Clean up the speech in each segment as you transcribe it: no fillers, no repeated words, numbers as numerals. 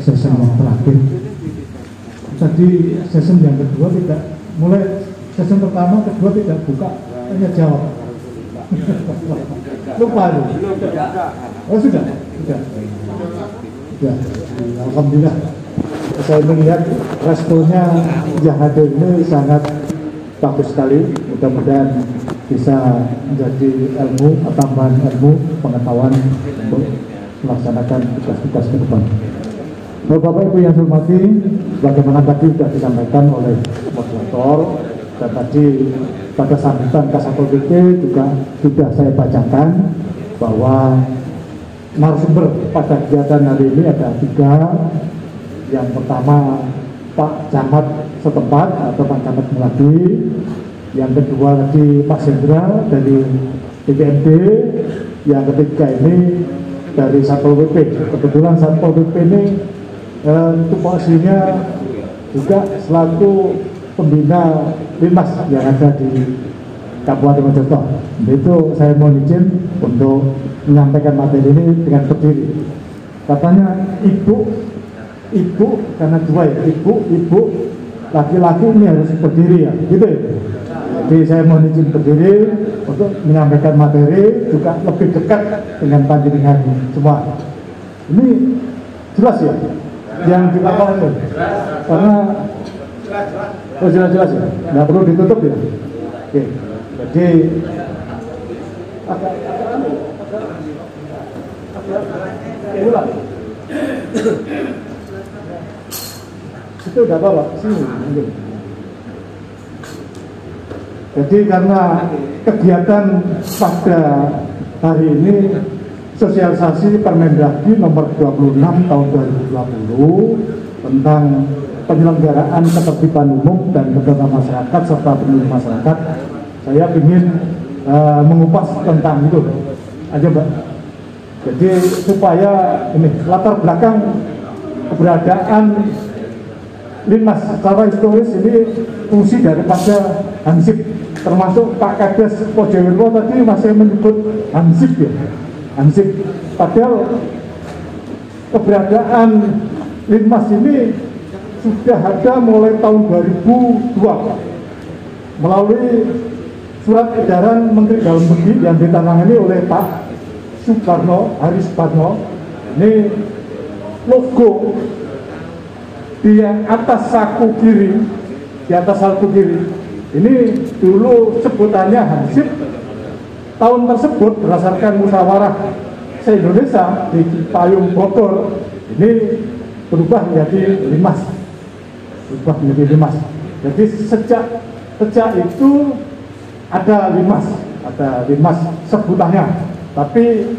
season yang terakhir. Tadi season yang kedua tidak, mulai season pertama, kedua tidak buka, hanya jawab. Lupa itu. Oh sudah. Alhamdulillah. Saya melihat responnya yang hadir ini sangat bagus sekali. Mudah-mudahan bisa menjadi ilmu, tambahan ilmu, pengetahuan untuk melaksanakan tugas-tugas ke depan. Bapak Ibu yang saya hormati, bagaimana tadi sudah disampaikan oleh moderator, dan tadi pada sambutan Kasatpol PP juga sudah saya bacakan bahwa narasumber pada kegiatan hari ini ada 3. Yang pertama Pak Camat setempat atau Pak Camat Melati, yang kedua tadi Pak Sendra dari BPMD, yang ketiga ini dari Satpol PP. Kebetulan Satpol PP ini tupoksinya juga selaku pembina Linmas yang ada di Kabupaten Mojokerto. Itu saya mohon izin untuk menyampaikan materi ini dengan berdiri. Katanya ibu karena dua ya, ibu laki-laki ini harus berdiri ya, gitu ya. Jadi saya mohon izin berdiri untuk menyampaikan materi juga lebih dekat dengan panjenengan semua. Ini jelas ya yang dilakukan karena jelas ya, nggak perlu ditutup ya. Oke, jadi agak ulang. Itu udah bawa sini mungkin. Jadi karena kegiatan pada hari ini sosialisasi Permendagri nomor 26 tahun 2020 tentang penyelenggaraan ketertiban umum dan ketertiban masyarakat serta perlindungan masyarakat, saya ingin mengupas tentang itu aja Mbak. Jadi supaya ini latar belakang keberadaan Linmas secara historis ini fungsi daripada Hansip, termasuk Pak Kades Pojewirwo tadi masih menyebut Hansip ya, Hansip. Padahal keberadaan Linmas ini sudah ada mulai tahun 2002 melalui surat edaran Menteri Dalam Negeri yang ditangani oleh Pak Soekarno, Hari Soekarno. Ini logo di atas saku kiri, ini dulu sebutannya Hansip. Tahun tersebut berdasarkan musyawarah se-Indonesia di Payung Bogor ini berubah menjadi Linmas. Jadi sejak itu ada Linmas sebutannya. Tapi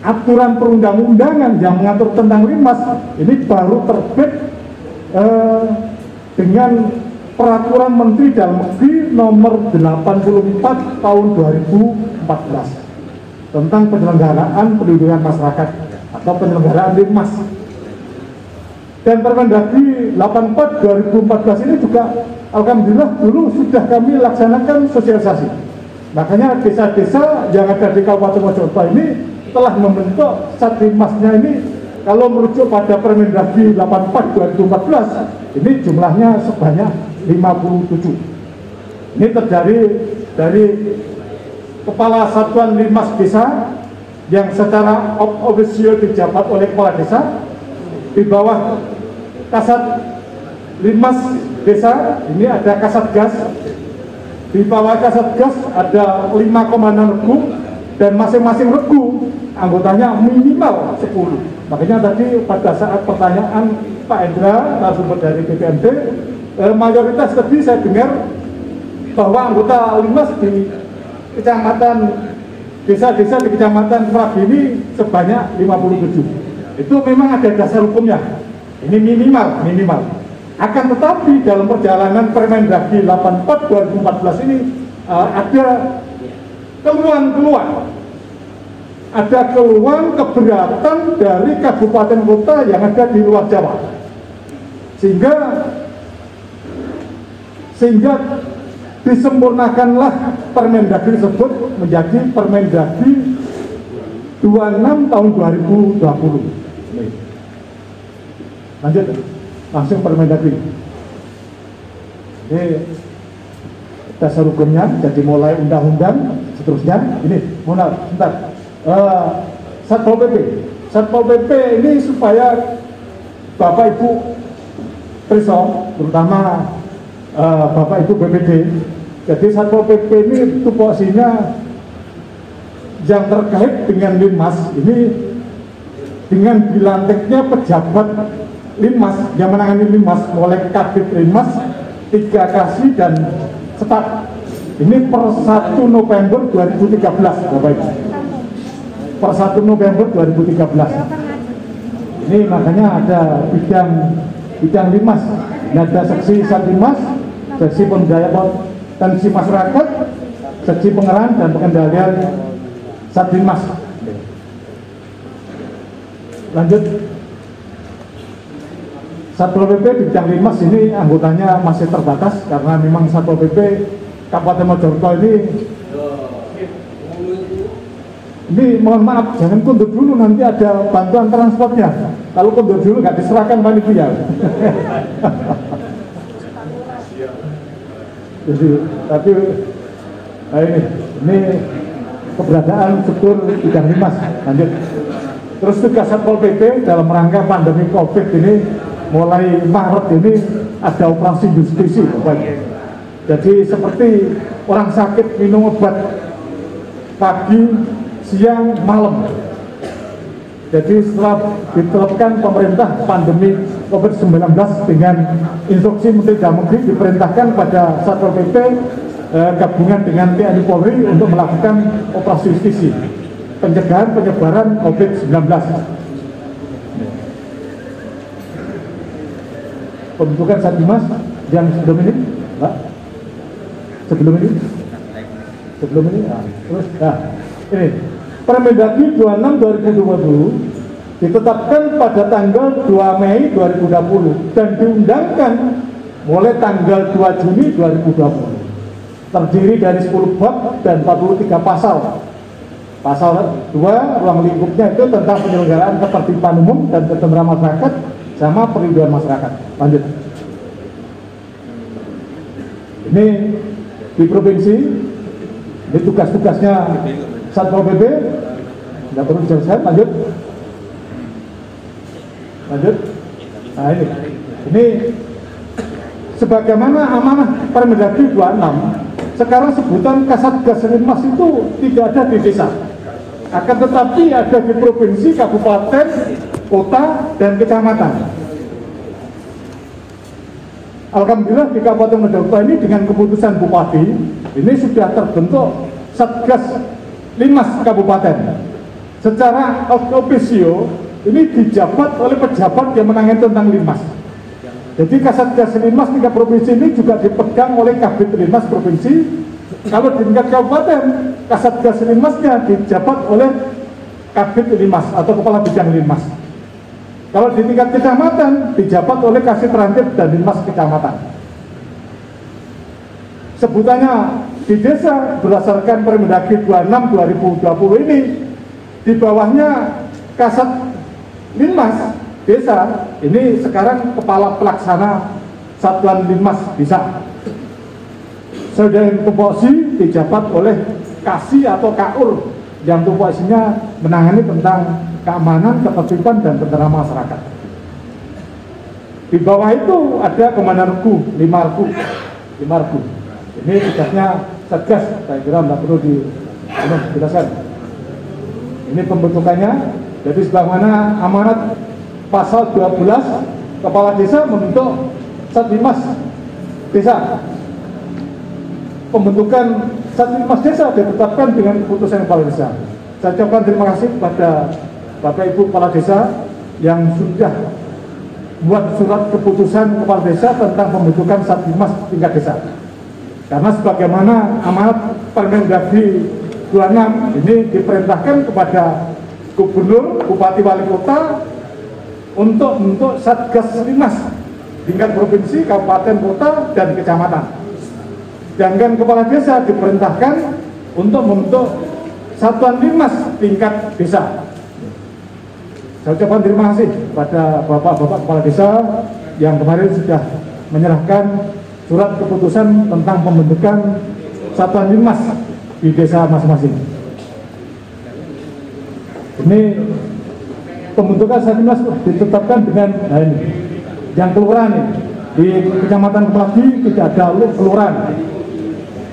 aturan perundang-undangan yang mengatur tentang Linmas ini baru terbit dengan Peraturan Menteri Dalam Negeri nomor 84 tahun 2014 tentang penyelenggaraan perlindungan masyarakat atau penyelenggaraan Linmas. Dan Permendagri 84 2014 ini juga alhamdulillah dulu sudah kami laksanakan sosialisasi. Makanya desa-desa yang ada di Kabupaten Mojokerto ini telah membentuk Satlinmasnya ini. Kalau merujuk pada Permendagri 84 2014 ini jumlahnya sebanyak 57. Ini terdiri dari Kepala Satuan Linmas Desa yang secara ofisial dijabat oleh Kepala Desa. Di bawah Kasat Linmas Desa ini ada Kasatgas. Di bawah Kasatgas ada 5 komandan regu dan masing-masing regu anggotanya minimal 10. Makanya tadi pada saat pertanyaan Pak Endra, narasumber dari BPMD, mayoritas tadi saya dengar bahwa anggota Linmas di kecamatan, desa-desa di kecamatan Merapi ini sebanyak 57. Itu memang ada dasar hukumnya. Ini minimal. Akan tetapi dalam perjalanan Permendagri 84 2014 ini ada keluhan keberatan dari kabupaten kota yang ada di luar Jawa, sehingga disempurnakanlah Permendagri tersebut menjadi Permendagri 26 tahun 2020. Lanjut, langsung Permendagri. Ini dasar hukumnya, jadi mulai undang-undang, seterusnya. Ini, mohon sebentar. Satpol PP. Satpol PP ini supaya Bapak Ibu Prisok, terutama Bapak Ibu BPD. Jadi Satpol PP ini tupoksinya yang terkait dengan Linmas ini dengan dilantiknya pejabat Linmas yang menangani Linmas, mulai Kabid Linmas, 3 kasih dan staf. Ini per 1 November 2013, Bapak Ibu. Per 1 November 2013. Ini makanya ada bidang Linmas. Ini ada seksi Satlinmas, seksi pemberdayaan potensi masyarakat, seksi pengerahan dan pengendalian Satlinmas. Lanjut, Satpol PP di bidang Linmas ini anggotanya masih terbatas karena memang Satpol PP Kabupaten Mojokerto ini mohon maaf, jangan kundur dulu, nanti ada bantuan transportnya. Kalau kundur dulu nggak diserahkan panitia. Jadi, tapi ini keberadaan struktur bidang Linmas. Lanjut. Terus tugas Satpol PP dalam rangka pandemi COVID ini mulai Maret ini ada operasi justisi, Bapak. Jadi seperti orang sakit minum obat pagi, siang, malam. Jadi setelah ditetapkan pemerintah pandemi COVID-19 dengan instruksi Menteri Dalam Negeri diperintahkan pada Satpol PP gabungan dengan TNI Polri untuk melakukan operasi justisi pencegahan penyebaran COVID-19. Pembentukan Satlinmas yang sebelum ini, Pak? Sebelum ini, terus, ini Permendagri 26/2020 ditetapkan pada tanggal 2 Mei 2020 dan diundangkan mulai tanggal 2 Juni 2020. Terdiri dari 10 bab dan 43 pasal. Pasal 2 ruang lingkupnya itu tentang penyelenggaraan ketertiban umum dan ketentraman masyarakat sama perlindungan masyarakat. Lanjut. Ini di provinsi, ini tugas-tugasnya Satpol PP, tidak perlu dijelaskan. Lanjut. Nah ini sebagaimana amanah Permendagri 26, sekarang sebutan Kasatgas Linmas itu tidak ada di desa, akan tetapi ada di provinsi, kabupaten, kota, dan kecamatan. Alhamdulillah di Kabupaten Mojokerto ini dengan keputusan Bupati ini sudah terbentuk Satgas Linmas Kabupaten. Secara officio ini dijabat oleh pejabat yang menangani tentang Linmas. Jadi Kasatgas Linmas tingkat provinsi ini juga dipegang oleh Kabid Linmas provinsi. Kalau di tingkat kabupaten, Kasatgas Linmasnya dijabat oleh Kabid Linmas atau Kepala Bidang Linmas. Kalau di tingkat kecamatan, dijabat oleh Kasih Terantip dan Linmas Kecamatan. Sebutannya di desa berdasarkan Permendagri 26/2020 ini, di bawahnya Kasat Linmas Desa, ini sekarang Kepala Pelaksana Satuan Linmas Desa. Sedang tupoksi dijabat oleh Kasih atau KAUR yang tupoksinya menangani tentang keamanan, ketertiban, dan ketentraman masyarakat. Di bawah itu ada Komandan Regu, 5 regu. Ini tugasnya Satgas, saya kira tidak perlu dijelaskan. Ini pembentukannya, jadi sebagaimana amanat pasal 12, Kepala Desa membentuk Satlinmas Desa. Pembentukan Satlinmas Desa ditetapkan dengan keputusan Kepala Desa. Saya ucapkan terima kasih kepada Bapak Ibu Kepala Desa yang sudah buat surat keputusan Kepala Desa tentang pembentukan Satlinmas tingkat desa. Karena sebagaimana amanat Permendagri 26 ini diperintahkan kepada Gubernur, Bupati, Wali Kota untuk Satgas Linmas tingkat provinsi, kabupaten, kota, dan kecamatan. Sedangkan Kepala Desa diperintahkan untuk membentuk Satuan Linmas tingkat desa. Saya ucapkan terima kasih pada Bapak-Bapak Kepala Desa yang kemarin sudah menyerahkan surat keputusan tentang pembentukan Satuan Linmas di desa masing-masing. Ini pembentukan Satuan Linmas ditetapkan dengan ini, yang kelurahan ini. Di Kecamatan Keladi tidak ada kelurahan.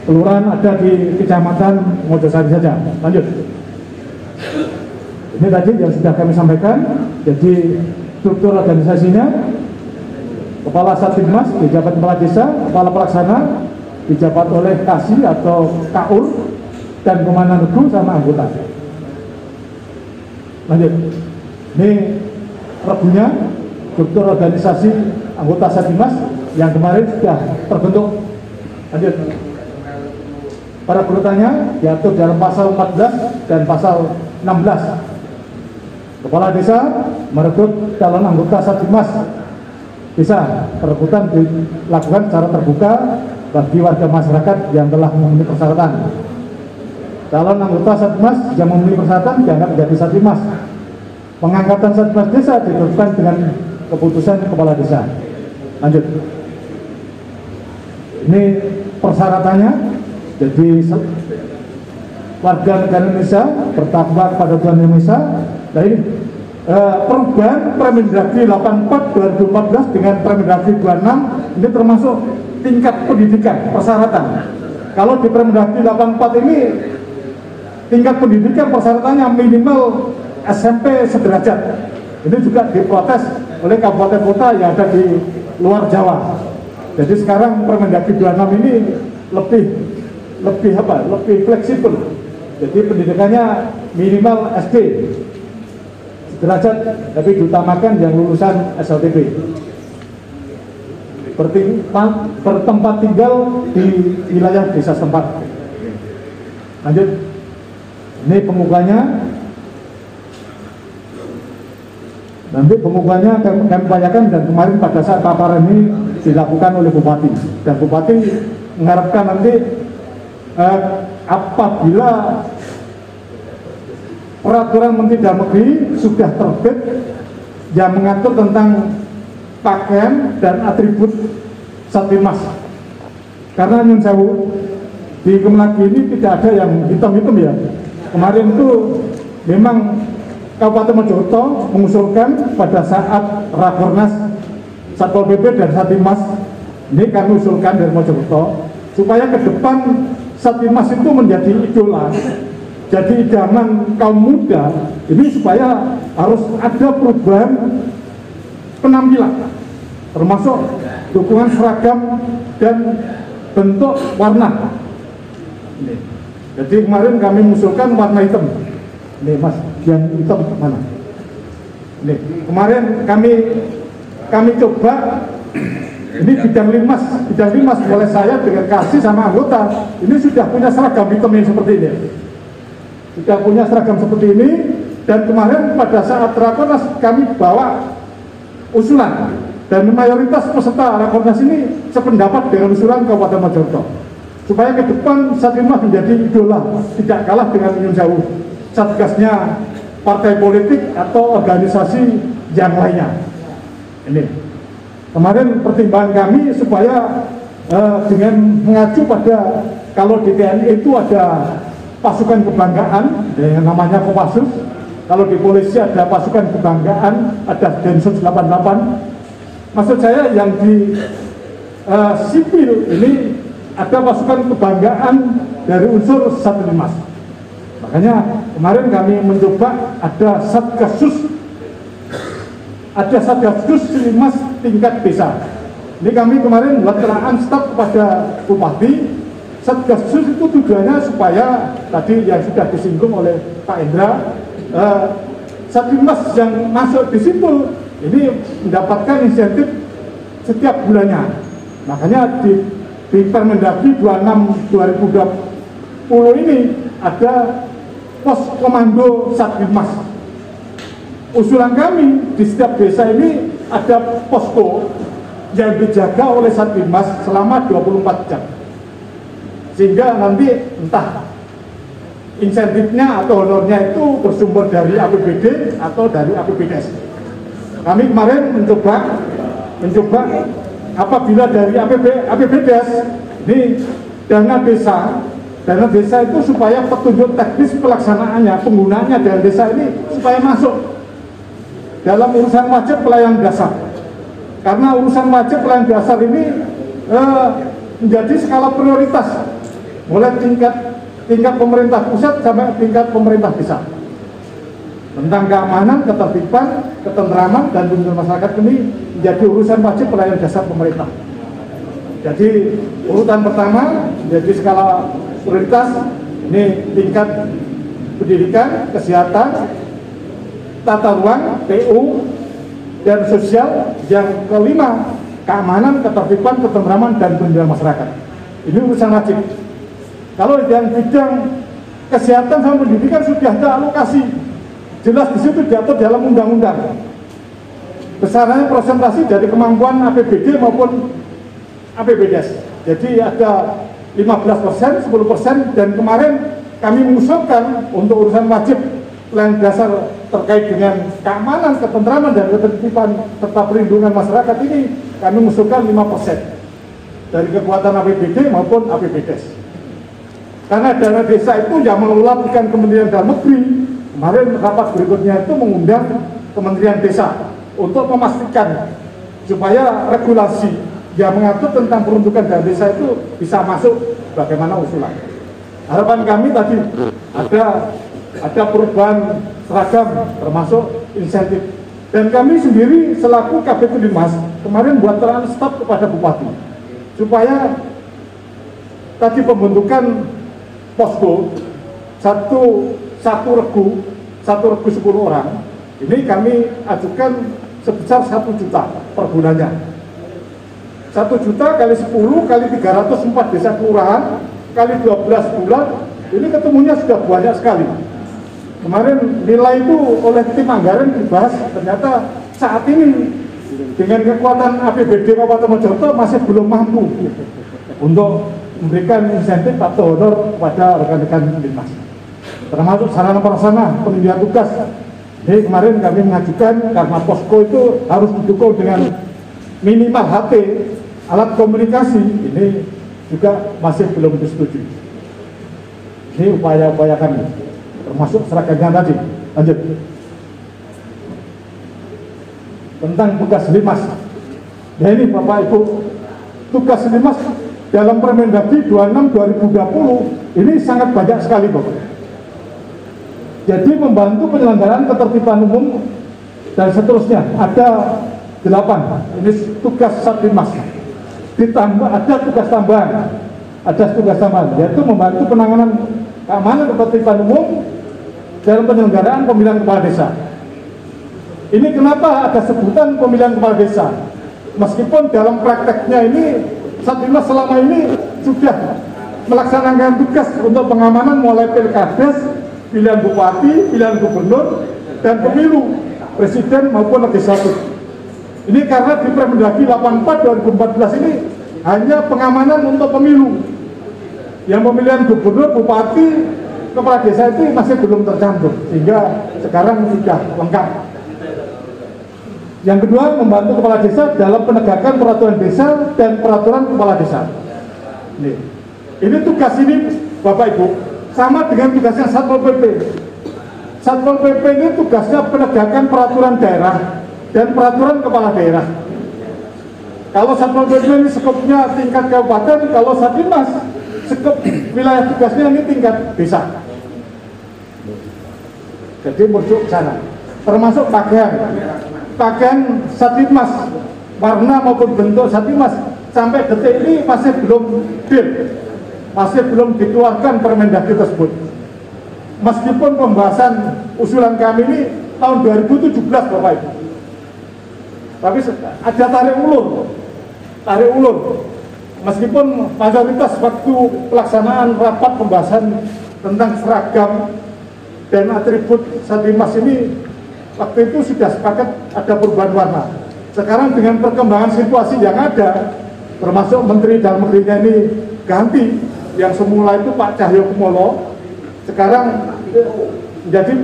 Kelurahan ada di Kecamatan Mojosari saja. Lanjut. Ini tadi yang sudah kami sampaikan. Jadi struktur organisasinya, Kepala Satlinmas dijabat Kepala Desa, Kepala Pelaksana dijabat oleh Kasih atau KUR, dan Komandan Regu sama anggota. Lanjut. Ini regunya, struktur organisasi anggota Satlinmas yang kemarin sudah terbentuk. Lanjut. Para urutannya diatur dalam pasal 14 dan pasal 16. Kepala Desa merekrut calon anggota Satlinmas Desa. Perekrutan dilakukan secara terbuka bagi warga masyarakat yang telah memenuhi persyaratan. Calon anggota Satlinmas yang memenuhi persyaratan dianggap menjadi Satlinmas. Pengangkatan Satlinmas Desa ditentukan dengan keputusan Kepala Desa. Lanjut. Ini persyaratannya. Jadi warga negara Indonesia bertakwa kepada Tuhan Indonesia. Nah ini perubahan Permendagri 84 2014 dengan Permendagri 26 ini termasuk tingkat pendidikan persyaratan. Kalau di Permendagri 84 ini tingkat pendidikan persyaratannya minimal SMP sederajat. Ini juga diprotes oleh kabupaten kota yang ada di luar Jawa. Jadi sekarang Permendagri 26 ini lebih fleksibel. Jadi pendidikannya minimal SD derajat, tapi diutamakan yang lulusan SLTP. Bertempat tinggal di wilayah desa setempat. Lanjut. Ini pemukanya. Nanti pemukanya kami upayakan, dan kemarin pada saat paparan ini dilakukan oleh Bupati. Dan Bupati mengharapkan nanti apabila Peraturan Menteri Dalam Negeri sudah terbit yang mengatur tentang pakaian dan atribut Satlinmas. Karena nyun sewu di Kemlagi ini tidak ada yang hitam-hitam ya. Kemarin itu memang Kabupaten Mojokerto mengusulkan pada saat Rakornas Satpol PP dan Satlinmas, ini kami usulkan dari Mojokerto supaya ke depan Satlinmas itu menjadi idola, jadi idaman kaum muda. Ini supaya harus ada perubahan penampilan, termasuk dukungan seragam dan bentuk warna. Jadi kemarin kami mengusulkan warna hitam. Ini Mas, yang hitam mana? Ini kemarin kami coba. Ini bidang limas oleh saya dengan Kasih sama anggota. Ini sudah punya seragam hitam yang seperti ini. Sudah punya seragam seperti ini. Dan kemarin pada saat Rakornas kami bawa usulan, dan mayoritas peserta Rakornas ini sependapat dengan usulan Kabupaten Mojokerto supaya ke depan Satlinmas menjadi idola, tidak kalah dengan Nyun Sewu satgasnya partai politik atau organisasi yang lainnya. Ini kemarin pertimbangan kami supaya dengan mengacu pada, kalau di TNI itu ada pasukan kebanggaan yang namanya Kopassus, kalau di polisi ada pasukan kebanggaan, ada Densus 88. Maksud saya yang di sipil ini ada pasukan kebanggaan dari unsur Satlinmas. Makanya kemarin kami mencoba ada Satgasus Linmas tingkat desa. Ini kami kemarin buat keterangan staf kepada Bupati. Satgasus itu tujuannya supaya tadi yang sudah disinggung oleh Pak Indra, Satlinmas yang masuk di situ ini mendapatkan insentif setiap bulannya. Makanya di Permendagri 26 2020 ini ada pos komando Satlinmas. Usulan kami di setiap desa ini ada posko yang dijaga oleh Satlinmas selama 24 jam. Sehingga nanti entah insentifnya atau honornya itu bersumber dari APBD atau dari APBDes. Kami kemarin mencoba apabila dari APBDes ini dana desa itu supaya petunjuk teknis pelaksanaannya, penggunaannya dana desa ini supaya masuk dalam urusan wajib pelayanan dasar. Karena urusan wajib pelayanan dasar ini menjadi skala prioritas, mulai tingkat pemerintah pusat sampai tingkat pemerintah desa. Tentang keamanan, ketertiban, ketentraman, dan perlindungan masyarakat ini menjadi urusan wajib pelayanan dasar pemerintah. Jadi urutan pertama menjadi skala prioritas ini tingkat pendidikan, kesehatan, tata ruang, PU, dan sosial. Yang kelima, keamanan, ketertiban, ketentraman, dan perlindungan masyarakat. Ini urusan wajib. Kalau yang bidang kesehatan sama pendidikan sudah ada alokasi, jelas di situ diatur dalam undang-undang. Besarannya presentasi dari kemampuan APBD maupun APBDes. Jadi ada 15%, 10%, dan kemarin kami mengusulkan untuk urusan wajib pelayanan dasar terkait dengan keamanan, ketentraman, dan ketertiban serta perlindungan masyarakat ini kami mengusulkan 5% dari kekuatan APBD maupun APBDes. Karena dana desa itu yang mengelola bukan Kementerian Dalam Negeri. Kemarin rapat berikutnya itu mengundang Kementerian Desa untuk memastikan supaya regulasi yang mengatur tentang peruntukan dana desa itu bisa masuk bagaimana usulan. Harapan kami tadi ada perubahan seragam termasuk insentif. Dan kami sendiri selaku KPP Limas kemarin buat stop kepada Bupati supaya tadi pembentukan posko satu regu 10 orang ini kami ajukan sebesar 1 juta per bulannya. 1 juta kali 10 kali 304 desa kelurahan kali 12 bulan ini ketemunya sudah banyak sekali. Kemarin nilai itu oleh tim anggaran dibahas, ternyata saat ini dengan kekuatan APBD Kabupaten Mojokerto masih belum mampu untuk memberikan insentif atau honor kepada rekan-rekan lintas. Termasuk sarana prasarana penunjukan tugas. Jadi kemarin kami mengajukan karena posko itu harus didukung dengan minimal HP, alat komunikasi, ini juga masih belum disetujui. Ini upaya-upaya kami, termasuk seragamnya tadi. Lanjut. Tentang tugas Limas. Ya ini Bapak Ibu, tugas Limas dalam Permendagri 26/2020 ini sangat banyak sekali Bapak. Jadi membantu penyelenggaraan ketertiban umum dan seterusnya ada 8. Ini tugas Satlimas. Ditambah ada tugas tambahan. Ada tugas tambahan yaitu membantu penanganan keamanan ketertiban umum dalam penyelenggaraan pemilihan kepala desa. Ini kenapa ada sebutan pemilihan kepala desa? Meskipun dalam prakteknya ini Satlimas selama ini sudah melaksanakan tugas untuk pengamanan mulai pilkades, pilihan bupati, pilihan gubernur, dan pemilu presiden maupun legislatif. Ini karena di Permendagri 84/2014 ini hanya pengamanan untuk pemilu. Yang pemilihan gubernur, bupati, kepala desa itu masih belum tercantum, sehingga sekarang sudah lengkap. Yang kedua, membantu kepala desa dalam penegakan peraturan desa dan peraturan kepala desa. Ini tugas ini Bapak Ibu sama dengan tugasnya Satpol PP. Satpol PP ini tugasnya penegakan peraturan daerah dan peraturan kepala daerah. Kalau Satpol PP ini skopnya tingkat kabupaten, kalau Satlimas skop wilayah tugasnya ini tingkat desa. Jadi merujuk ke sana. Termasuk pakaian Satlimas, warna maupun bentuk Satlimas sampai detik ini masih belum deal, masih belum dikeluarkan Permendagri tersebut. Meskipun pembahasan usulan kami ini tahun 2017 Bapak Ibu, tapi ada tarik ulur. Meskipun mayoritas waktu pelaksanaan rapat pembahasan tentang seragam dan atribut Satlimas ini waktu itu sudah sepakat ada perubahan warna. Sekarang dengan perkembangan situasi yang ada, termasuk Menteri Dalam Negerinya ini ganti, yang semula itu Pak Cahyokumolo, sekarang menjadi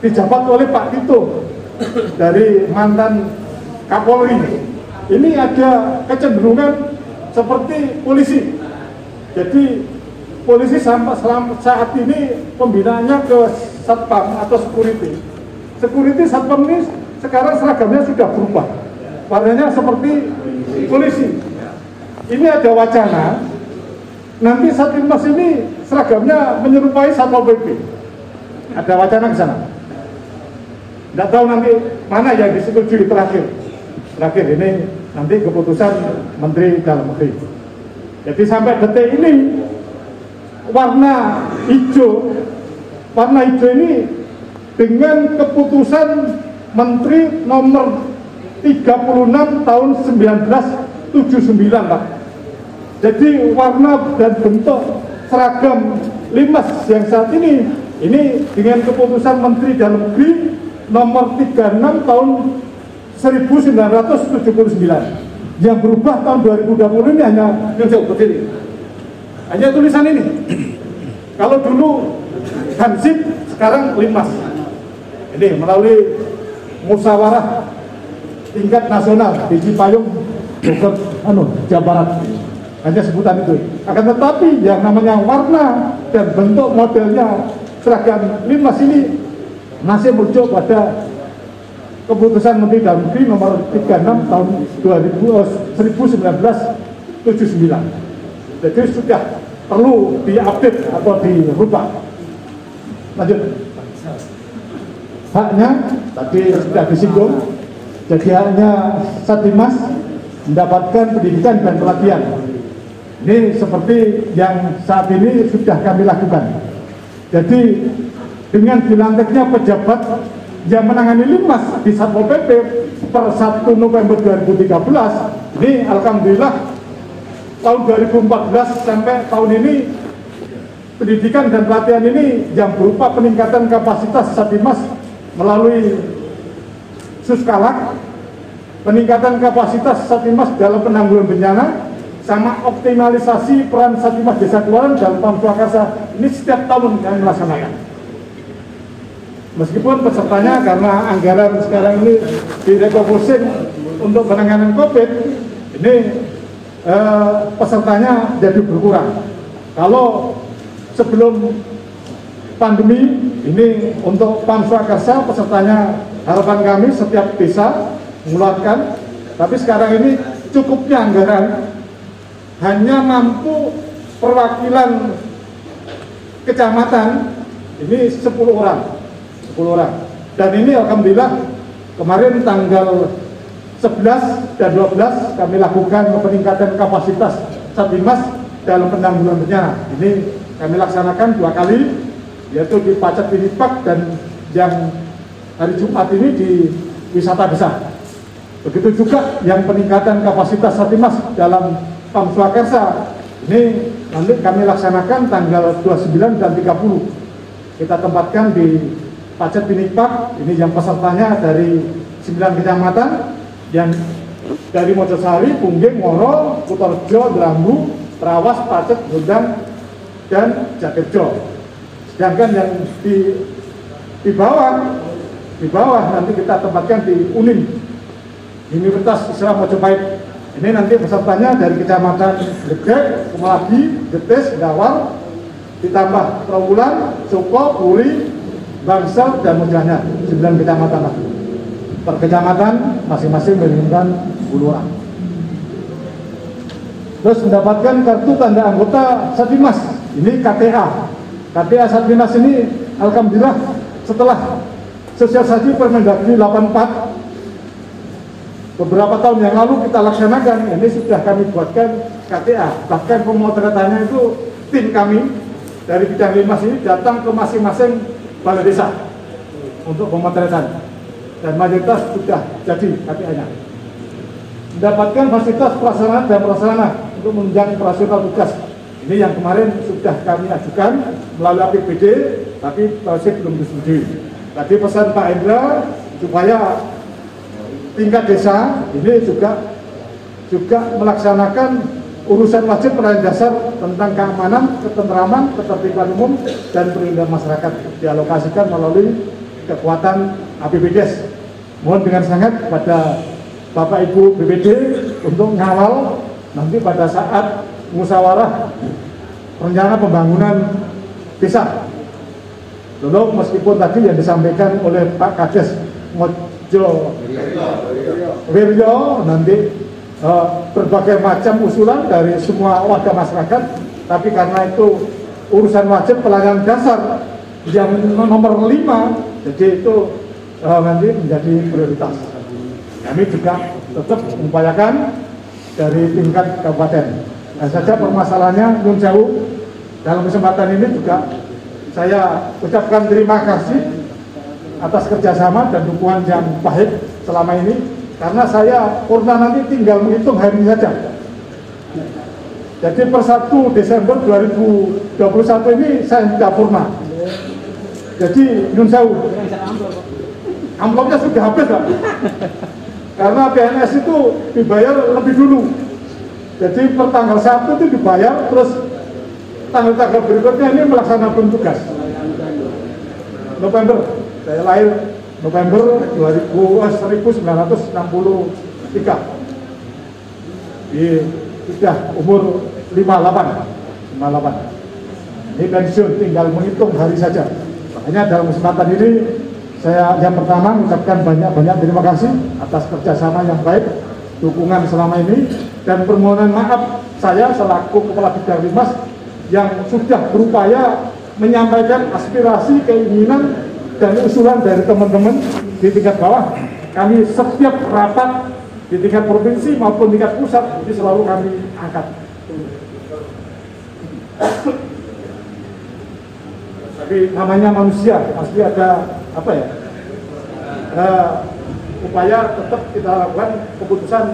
dijabat oleh Pak Tito dari mantan Kapolri. Ini ada kecenderungan seperti polisi. Jadi polisi sampai saat ini pembinaannya ke satpam atau security. Security satpam ini sekarang seragamnya sudah berubah. Warnanya seperti polisi. Ini ada wacana nanti Satpinmas ini seragamnya menyerupai Satpol PP. Ada wacana ke sana. Tidak tahu nanti mana yang disetujui terakhir. Terakhir ini nanti keputusan Menteri Dalam Negeri. Jadi sampai detik ini warna hijau ini dengan keputusan Menteri nomor 36 tahun 1979, Pak. Jadi warna dan bentuk seragam Linmas yang saat ini dengan keputusan Menteri Dalam Negeri nomor 36 tahun 1979 yang berubah tahun 2020 ini hanya jauh berdiri, hanya tulisan ini. Kalau dulu Hansip, sekarang Linmas. Ini melalui musyawarah tingkat nasional di Cipayung, Bogor, Jawa Barat. Hanya sebutan itu. Akan tetapi yang namanya warna dan bentuk modelnya seragam Linmas ini masih merujuk pada keputusan Menteri Dalam Negeri nomor 36 tahun 1979. Jadi sudah perlu diupdate atau dirubah. Lanjut. Haknya tadi sudah disinggung. Jadi haknya Satpinmas mendapatkan pendidikan dan pelatihan. Ini seperti yang saat ini sudah kami lakukan. Jadi dengan dilantiknya pejabat yang menangani Linmas di Satpol PP per 1 November 2013, ini alhamdulillah tahun 2014 sampai tahun ini pendidikan dan pelatihan ini yang berupa peningkatan kapasitas Satpinmas melalui Suskalak, peningkatan kapasitas Satpinmas dalam penanggulangan bencana, sama optimalisasi peran Satpinmas Desa Kelurahan dalam Pamswakarsa. Ini setiap tahun kami melaksanakan. Meskipun pesertanya karena anggaran sekarang ini direkomposisi untuk penanganan COVID, ini pesertanya jadi berkurang. Kalau sebelum pandemi ini untuk Pamswakarsa pesertanya harapan kami setiap desa mengeluarkan, tapi sekarang ini cukupnya anggaran hanya mampu perwakilan kecamatan ini 10 orang. Dan ini alhamdulillah kemarin tanggal 11 dan 12 kami lakukan peningkatan kapasitas Satpinmas dalam penanggulangan bencana. Ini kami laksanakan 2 kali, yaitu di Pacet Pinipak dan yang hari Jumat ini di wisata desa. Begitu juga yang peningkatan kapasitas Satpinmas dalam Pamswakarsa ini nanti kami laksanakan tanggal 29 dan 30. Kita tempatkan di Pacet Pinipak, ini yang pesertanya dari 9 kecamatan yang dari Mojosari, Pungging, Ngoro, Kutorjo, Drambu, Trawas, Pacet, Gondang, dan Jatirjo. Sedangkan yang di bawah nanti kita tempatkan di UNIM, Universitas Islam Mojopahit. Ini nanti pesertanya dari kecamatan Gedek, Kumalagi, Getes, Gawar, ditambah Trawulan, Suko, Puri, Bangsal, dan Mujanya, 9 kecamatan lagi. Per kecamatan masing-masing mengirimkan 10 orang. Terus mendapatkan kartu tanda anggota Satpinmas. Ini KTA. KTA Satpinmas ini alhamdulillah setelah sosialisasi Permendagri 84 beberapa tahun yang lalu kita laksanakan, ini sudah kami buatkan KTA. Bahkan pemotretannya itu tim kami dari bidang Linmas ini datang ke masing-masing balai desa untuk pemotretan, dan mayoritas sudah jadi KTA-nya. Mendapatkan fasilitas prasarana dan prasarana untuk menunjang operasional tugas. Ini yang kemarin sudah kami ajukan melalui APBD, tapi masih belum disetujui. Tadi pesan Pak Hendra supaya tingkat desa ini juga melaksanakan urusan wajib pelayanan dasar tentang keamanan, ketentraman, ketertiban umum, dan perlindungan masyarakat dialokasikan melalui kekuatan APBDes. Mohon dengan sangat kepada Bapak Ibu BPD untuk ngawal nanti pada saat musyawarah rencana pembangunan desa. Lalu meskipun tadi yang disampaikan oleh Pak Kades Mojo Wiryo nanti berbagai macam usulan dari semua warga masyarakat, tapi karena itu urusan wajib pelayanan dasar yang nomor 5, jadi itu nanti menjadi prioritas. Kami juga tetap mengupayakan dari tingkat kabupaten. Nah, saja permasalahannya Nyun Sewu, dalam kesempatan ini juga saya ucapkan terima kasih atas kerjasama dan dukungan yang baik selama ini. Karena saya purna nanti tinggal menghitung hari saja. Jadi per 1 Desember 2021 ini saya tidak purna. Jadi Nyun Sewu, amplopnya sudah habis Pak. Karena PNS itu dibayar lebih dulu. Jadi per tanggal 1 itu dibayar, terus tanggal-tanggal berikutnya ini melaksanakan tugas. November, saya lahir November 1963. Sudah umur 58. Ini pensiun, tinggal menghitung hari saja. Makanya dalam kesempatan ini saya yang pertama mengucapkan banyak-banyak terima kasih atas kerjasama yang baik, dukungan selama ini, dan permohonan maaf saya selaku Kepala Bidang Limas yang sudah berupaya menyampaikan aspirasi, keinginan, dan usulan dari teman-teman di tingkat bawah. Kami setiap rapat di tingkat provinsi maupun tingkat pusat itu selalu kami angkat. Tapi namanya manusia pasti ada apa ya, upaya tetap kita lakukan, keputusan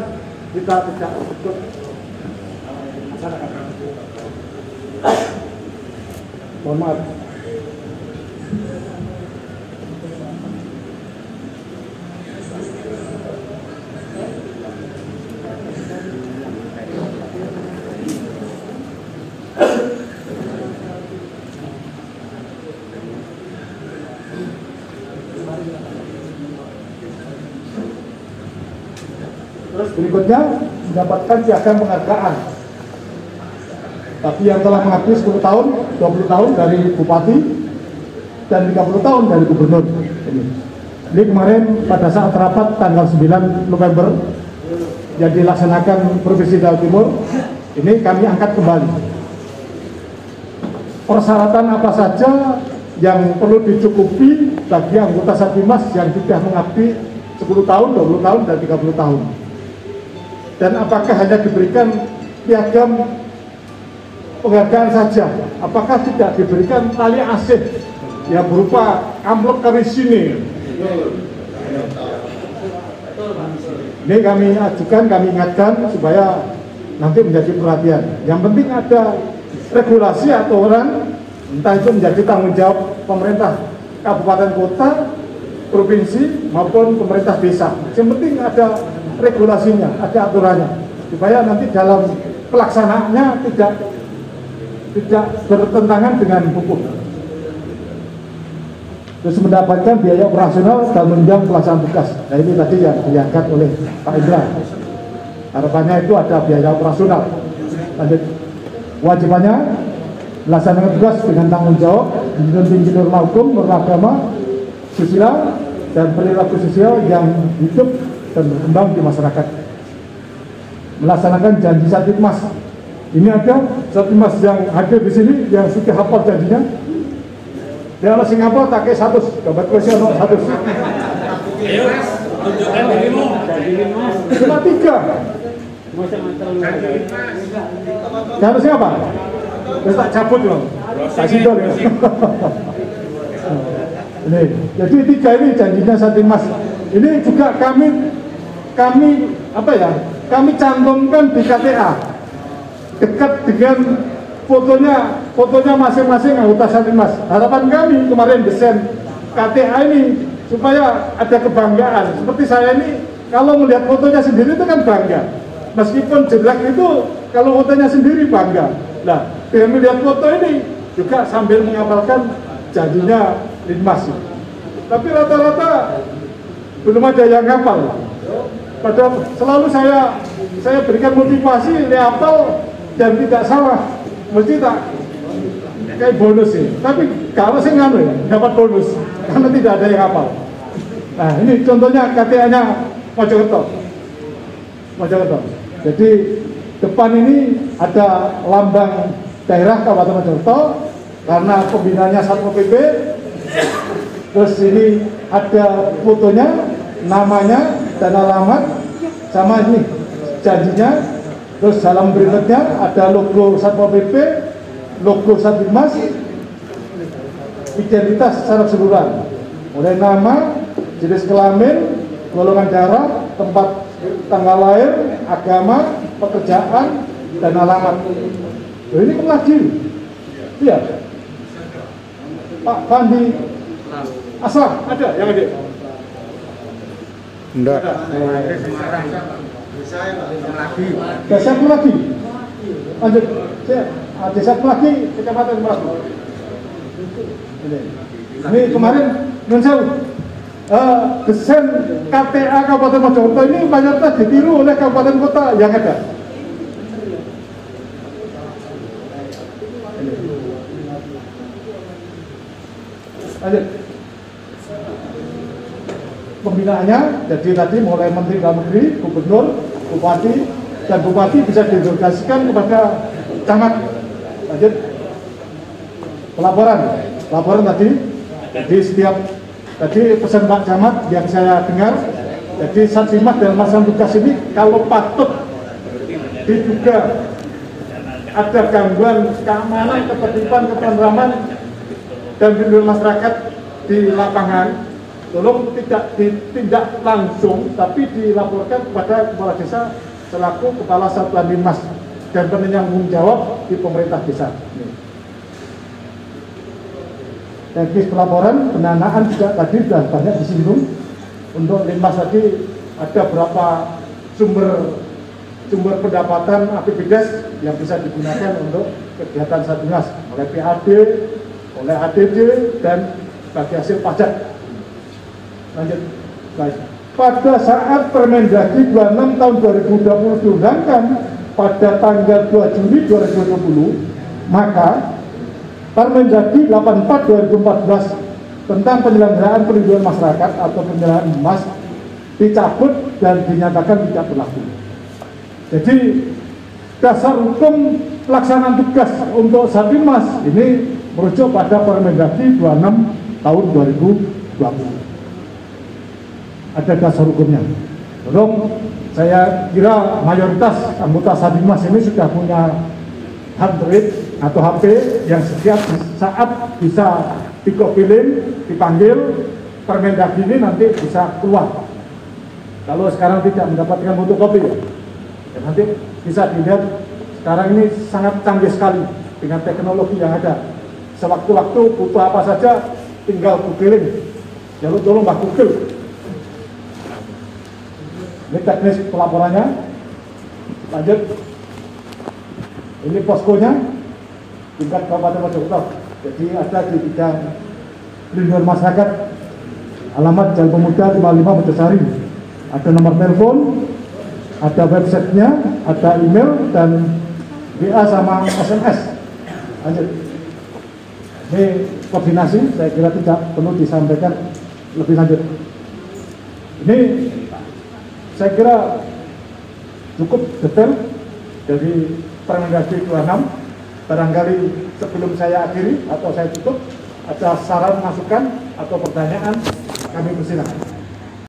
kita tidak ikut masyarakat. Mohon maaf. Terus berikutnya mendapatkan piagam penghargaan. Tapi yang telah mengabdi 10 tahun, 20 tahun dari bupati, dan 30 tahun dari gubernur. Ini kemarin pada saat rapat tanggal 9 November yang dilaksanakan Provinsi Jawa Timur, ini kami angkat kembali. Persyaratan apa saja yang perlu dicukupi bagi anggota Satlimas yang sudah mengabdi 10 tahun, 20 tahun, dan 30 tahun. Dan apakah hanya diberikan piagam penghargaan saja? Apakah tidak diberikan tali asih yang berupa amplop karisini? Ini kami ajukan, kami ingatkan supaya nanti menjadi perhatian. Yang penting ada regulasi aturan, entah itu menjadi tanggung jawab pemerintah kabupaten kota, provinsi maupun pemerintah desa. Yang penting ada regulasinya, ada aturannya, supaya nanti dalam pelaksanaannya tidak bertentangan dengan hukum. Terus mendapatkan biaya operasional dan menunjang pelaksanaan tugas. Nah ini tadi yang diangkat oleh Pak Indra. Harapannya itu ada biaya operasional. Lanjut, kewajibannya melaksanakan tugas dengan tanggung jawab, menjunjung tinggi norma hukum, norma agama, susila, dan perilaku sosial yang hidup dan berkembang di masyarakat. Melaksanakan janji Satlimas. Ini ada Satlimas yang hadir di sini yang sudah hafal janjinya. Dia orang Singapura tak kayak 100, gambar kursi ono 100. Ayo, tunjukkan dirimu. Cuma 3. Jangan siapa? Terus tak cabut loh. Tak sidol ya. Ini, jadi 3 ini janjinya Satlimas. Ini juga kami apa ya? Kami cantumkan di KTA dekat dengan fotonya masing-masing anggota Satlimas. Harapan kami kemarin desain KTA ini supaya ada kebanggaan. Seperti saya ini kalau melihat fotonya sendiri itu kan bangga. meskipun jelek itu kalau fotonya sendiri bangga. Nah, dengan melihat foto ini juga sambil menghafalkan janjinya Linmas. Tapi rata-rata belum ada yang hafal. Padahal selalu saya berikan motivasi, dia hafal dan tidak salah, mesti tak kayak bonus sih. Tapi kalau saya nganu ya, dapat bonus karena tidak ada yang hafal. Nah ini contohnya KTA-nya Mojokerto. Jadi depan ini ada lambang daerah Kabupaten Mojokerto karena pembinaannya Satpol PP. Terus ini ada fotonya, namanya dan alamat, sama ini janjinya. Terus dalam berikutnya ada logo Satpol PP, logo Satbimas, identitas secara keseluruhan, mulai nama, jenis kelamin, golongan darah, tempat tanggal lahir, agama, pekerjaan, dan alamat. Loh, ini lagi, iya. Pak Fandi Aslam ada yang ada? Enggak. Desa Kulagi. Lanjut. Desa Kulagi, Kecamatan Merabu. Ini kemarin desain KTA Kabupaten Mojokerto ini mayoritas ditiru oleh kabupaten kota yang ada. Lanjut. Pembinaannya jadi tadi mulai Menteri Dalam Negeri, Gubernur, Bupati, dan Bupati bisa didelegasikan kepada camat. Lanjut. Laporan tadi. Jadi setiap tadi pesan Pak Camat yang saya dengar, jadi Satbimas dalam melaksanakan tugas ini kalau patut diduga ada gangguan keamanan, ketertiban, ketentraman dan perlindungan masyarakat di lapangan, tolong tidak ditindak langsung, tapi dilaporkan kepada kepala desa selaku kepala satuan Linmas dan penanggung jawab di pemerintah desa. Teknis pelaporan, pendanaan juga tadi sudah banyak disinggung. Untuk Linmas tadi ada berapa sumber pendapatan APBDes yang bisa digunakan untuk kegiatan Satbimas, oleh PAD, oleh ADD, dan bagi hasil pajak. Lanjut, guys. Pada saat Permendagri 26 tahun 2020 diundangkan pada tanggal 2 Juli 2020, maka Permendagri 84 2014 tentang penyelenggaraan perlindungan masyarakat atau penyelenggaraan emas dicabut dan dinyatakan tidak berlaku. Jadi dasar hukum pelaksanaan tugas untuk Satbimas ini merujuk pada Permendagri 26 tahun 2020. Ada dasar hukumnya. Belum, saya kira mayoritas anggota Satbimas ini sudah punya Android atau HP yang setiap saat bisa dikopilin, dipanggil Permendagri ini nanti bisa keluar. Kalau sekarang tidak mendapatkan fotokopi ya, nanti bisa dilihat. Sekarang ini sangat canggih sekali dengan teknologi yang ada. Sewaktu-waktu butuh apa saja tinggal googling. Jangan tolong Mbak Google. Ini teknis pelaporannya. Lanjut. Ini poskonya tingkat Kabupaten Mojokerto. Jadi ada di bidang perlindungan masyarakat, alamat Jalan Pemuda 55 Mojosari. Ada nomor telepon, ada websitenya, ada email dan WA sama SMS. Lanjut. Ini koordinasi, saya kira tidak perlu disampaikan lebih lanjut. Ini saya kira cukup detail dari Permendagri 26. Barangkali sebelum saya akhiri atau saya tutup, ada saran, masukan atau pertanyaan, kami persilakan.